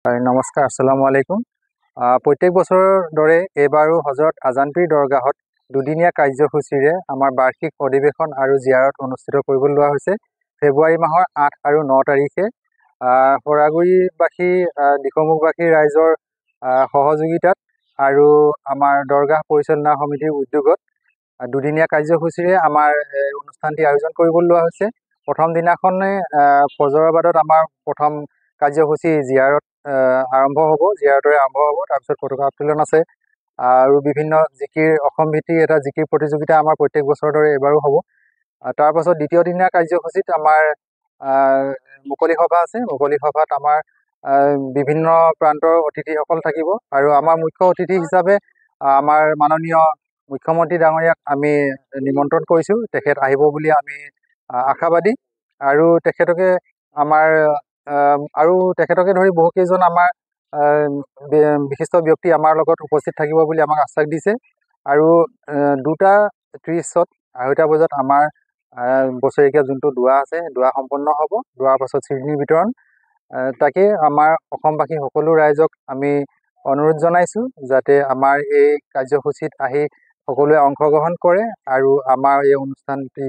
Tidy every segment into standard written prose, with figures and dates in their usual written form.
নমস্কাৰ, আসসালামু আলাইকুম। প্ৰত্যেক বছৰৰ দৰে এইবাৰো হজৰত আজানপীৰ দৰগাহত দুদিনীয়া কাৰ্যসূচীৰে আমাৰ বাৰ্ষিক অধিৱেশন আৰু জিয়াৰত অনুষ্ঠিত কৰিবলৈ লোৱা হৈছে। ফেব্ৰুৱাৰী মাহৰ 8 আৰু 9 তাৰিখে সৰাগুৰিবাসী দিখৌমুখবাসী ৰাইজৰ সহযোগিতাত আৰু আমাৰ দৰগাহ পৰিচালনা সমিতিৰ উদ্যোগত দুদিনীয়া কাৰ্যসূচীৰে আমাৰ অনুষ্ঠানটি আয়োজন কৰিবলৈ লোৱা হৈছে। প্ৰথম দিনাখনে ফজৰাবাদত আমাৰ প্ৰথম কাৰ্যসূচী জিয়াৰত আৰম্ভ হ'ব, জিয়াৰতৰে আৰম্ভ হ'ব। তাৰপিছত পতাকা উত্তোলন আছে আৰু বিভিন্ন জিকিৰ অসম ভিত্তিক এটা জিকিৰ প্ৰতিযোগিতা আমাৰ প্ৰত্যেক বছৰৰ দৰে এইবাৰো হ'ব। তাৰপাছত দ্বিতীয় দিনীয়া কাৰ্যসূচীত আমাৰ মুকলি সভা আছে। মুকলি সভাত আমাৰ বিভিন্ন প্ৰান্তৰ অতিথিসকল থাকিব আৰু আমাৰ মুখ্য অতিথি হিচাপে আমাৰ মাননীয় মুখ্যমন্ত্ৰী ডাঙৰীয়াক আমি নিমন্ত্ৰণ কৰিছোঁ। তেখেত আহিব বুলি আমি আশাবাদী আৰু তেখেতকে ধৰি বহুকেইজন আমাৰ বিশিষ্ট ব্যক্তি আমাৰ লগত উপস্থিত থাকিব বুলি আমাক আশ্বাস দিছে। আৰু 2:30 2:30 বজাত আমাৰ বছৰেকীয়া যোনটো দোৱা আছে, দোৱা সম্পন্ন হ'ব। দোৱাৰ পাছত চিৰণি বিতৰণ। তাকে আমাৰ অসমবাসী সকলো ৰাইজক আমি অনুৰোধ জনাইছোঁ যাতে আমাৰ এই কাৰ্যসূচীত আহি সকলোৱে অংশগ্ৰহণ কৰে আৰু আমাৰ এই অনুষ্ঠানটি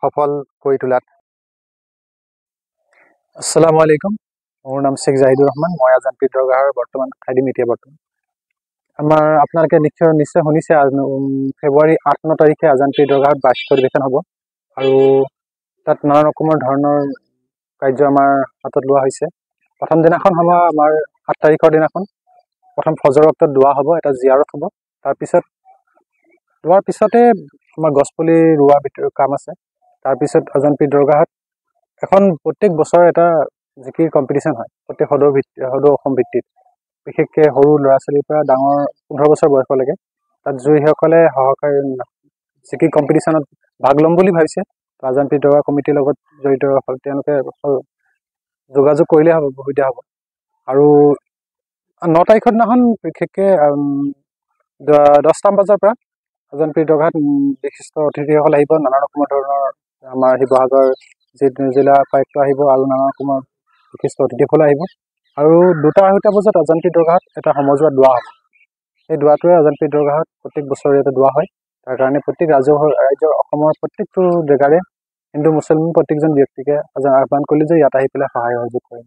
সফল কৰি তোলাত। আসসালামু আলাইকুম। মোৰ নাম শেখ জাহিদুৰ ৰহমান। মই আজানপীৰ দৰগাহৰ বৰ্তমান খাদিম। আমাৰ আপোনালোকে নিশ্চয় শুনিছে, ফেব্ৰুৱাৰী 8-9 তাৰিখে আজানপীৰ দৰগাহত বাৰ্ষিক অধিৱেশন হ'ব আৰু তাত নানা ৰকমৰ ধৰণৰ কাৰ্য আমাৰ হাতত লোৱা হৈছে। প্ৰথম দিনাখন হ'ব আমাৰ 8 তাৰিখৰ দিনাখন প্ৰথম ফজৰ বক্তত দোৱা হ'ব, এটা জিয়াৰত হ'ব। দোৱাৰ পিছতে আমাৰ গছপুলি ৰোৱা কাম আছে। তাৰপিছত আজানপীৰ দৰগাহত প্ৰত্যেক বছৰে এটা জিকিৰ কম্পিটিশ্যন হয়, প্ৰত্যেক সদৌ অসম ভিত্তিত। বিশেষকৈ সৰু ল'ৰা ছোৱালীৰ পৰা ডাঙৰ 15 বছৰ বয়সলৈকে তাত জয়ীসকলে সহকাৰী জিকিৰ কম্পিটিশ্যনত ভাগ ল'ম বুলি ভাবিছে। আজানপীৰ দৰগাহ কমিটিৰ লগত জড়িত তেওঁলোকে যোগাযোগ কৰিলে হ'ব, সুবিধা হ'ব। আৰু 9 তাৰিখৰ দিনাখন বিশেষকৈ 10টা বজাৰ পৰা আজানপীৰ দৰগাহত বিশিষ্ট অতিথিসকল আহিব। নানা ৰকমৰ ধৰণৰ আমাৰ শিৱসাগৰ জিলা উপায়ুক্ত আহিব আৰু নানা ৰকমৰ বিশিষ্ট অতিথিসকল আহিব। আৰু 2:30 বজাত আজানপীৰ দৰগাহত এটা সমজুৱা দোৱা হ'ব। এই দোৱাটোৱে আজানপীৰ দৰগাহত প্ৰত্যেক বছৰে এটা দোৱা হয়। তাৰ কাৰণে প্ৰত্যেক ৰাইজৰ অসমৰ প্ৰত্যেকটো জেগাৰে হিন্দু মুছলমান প্ৰত্যেকজন ব্যক্তিকে আহ্বান কৰিলে যে ইয়াত আহি পেলাই সহায় সহযোগ কৰিব।